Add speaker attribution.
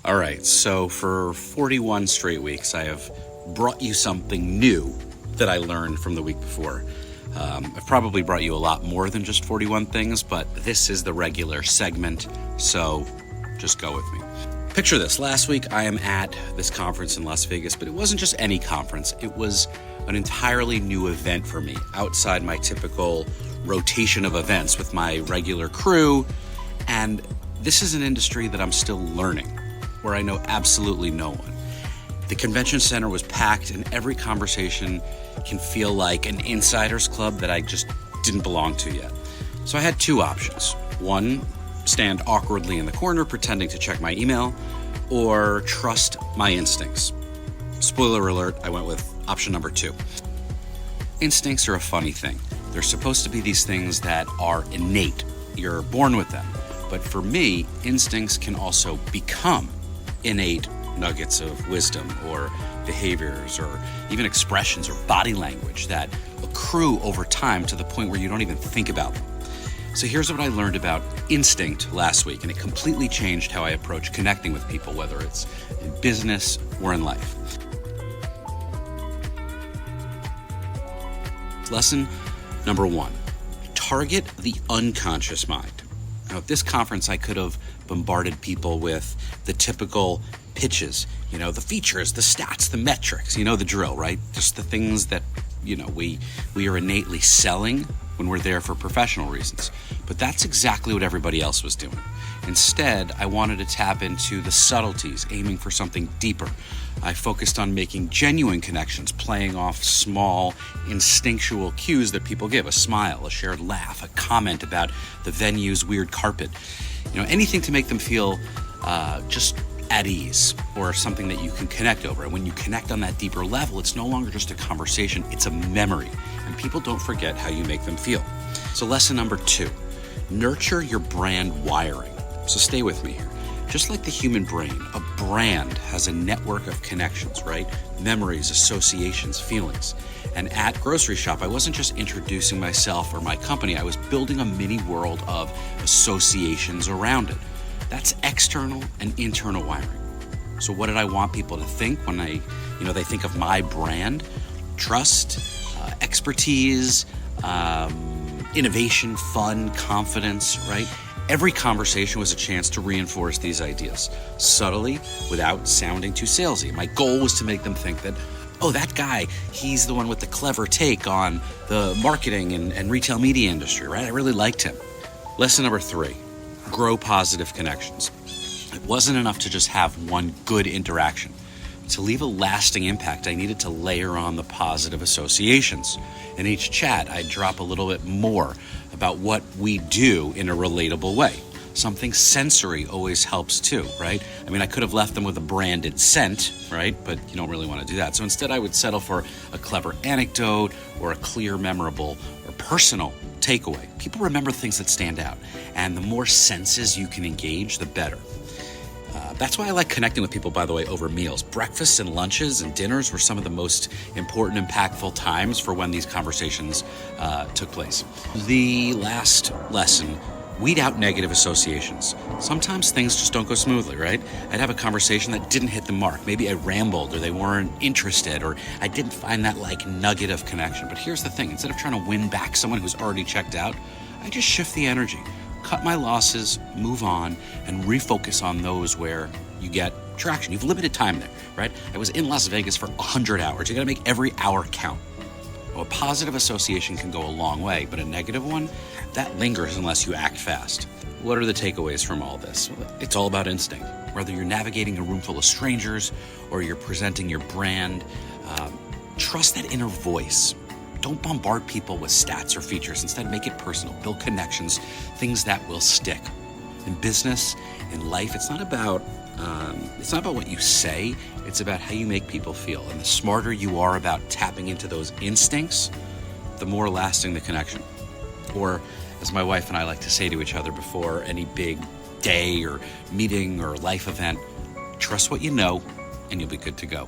Speaker 1: All right, so for 41 straight weeks, I have brought you something new that I learned from the week before. I've probably brought you a lot more than just 41 things, but this is the regular segment, so just go with me. Picture this. Last week, I am at this conference in Las Vegas, but it wasn't just any conference. It was an entirely new event for me, outside my typical rotation of events with my regular crew, and this is an industry that I'm still learning, where I know absolutely no one. The convention center was packed, and every conversation can feel like an insider's club that I just didn't belong to yet. So I had two options. One, stand awkwardly in the corner pretending to check my email, or trust my instincts. Spoiler alert, I went with option number two. Instincts are a funny thing. They're supposed to be these things that are innate. You're born with them. But for me, instincts can also become innate nuggets of wisdom or behaviors or even expressions or body language that accrue over time to the point where you don't even think about them. So here's what I learned about instinct last week, and it completely changed how I approach connecting with people, whether it's in business or in life. Lesson number one, target the unconscious mind. Now, at this conference, I could have bombarded people with the typical pitches, the features, the stats, the metrics, the drill, right? Just the things that, we are innately selling when we're there for professional reasons. But that's exactly what everybody else was doing. Instead, I wanted to tap into the subtleties, aiming for something deeper. I focused on making genuine connections, playing off small, instinctual cues that people give, a smile, a shared laugh, a comment about the venue's weird carpet. Anything to make them feel just at ease, or something that you can connect over. And when you connect on that deeper level, it's no longer just a conversation, it's a memory. And people don't forget how you make them feel. So lesson number two, nurture your brand wiring. So stay with me here. Just like the human brain, a brand has a network of connections, right? Memories, associations, feelings. And at Grocery Shop, I wasn't just introducing myself or my company, I was building a mini world of associations around it. That's external and internal wiring. So what did I want people to think when they think of my brand? Trust, expertise, innovation, fun, confidence, right? Every conversation was a chance to reinforce these ideas, subtly, without sounding too salesy. My goal was to make them think that, oh, that guy, he's the one with the clever take on the marketing and retail media industry, right? I really liked him. Lesson number three, grow positive connections. It wasn't enough to just have one good interaction. To leave a lasting impact, I needed to layer on the positive associations. In each chat, I'd drop a little bit more about what we do in a relatable way. Something sensory always helps too, right? I could have left them with a branded scent, right? But you don't really want to do that. So instead, I would settle for a clever anecdote or a clear, memorable, or personal takeaway. People remember things that stand out, and the more senses you can engage, the better. That's why I like connecting with people, by the way, over meals. Breakfasts and lunches and dinners were some of the most important, impactful times for when these conversations took place. The last lesson, weed out negative associations. Sometimes things just don't go smoothly, right? I'd have a conversation that didn't hit the mark. Maybe I rambled, or they weren't interested, or I didn't find that nugget of connection. But here's the thing, instead of trying to win back someone who's already checked out, I just shift the energy. Cut my losses, move on, and refocus on those where you get traction. You've limited time there, right? I was in Las Vegas for 100 hours. You gotta make every hour count. Well, a positive association can go a long way, but a negative one, that lingers unless you act fast. What are the takeaways from all this? It's all about instinct. Whether you're navigating a room full of strangers or you're presenting your brand, trust that inner voice. Don't bombard people with stats or features. Instead, make it personal. Build connections, things that will stick. In business, in life, it's not about what you say. It's about how you make people feel. And the smarter you are about tapping into those instincts, the more lasting the connection. Or, as my wife and I like to say to each other before any big day or meeting or life event, trust what you know, and you'll be good to go.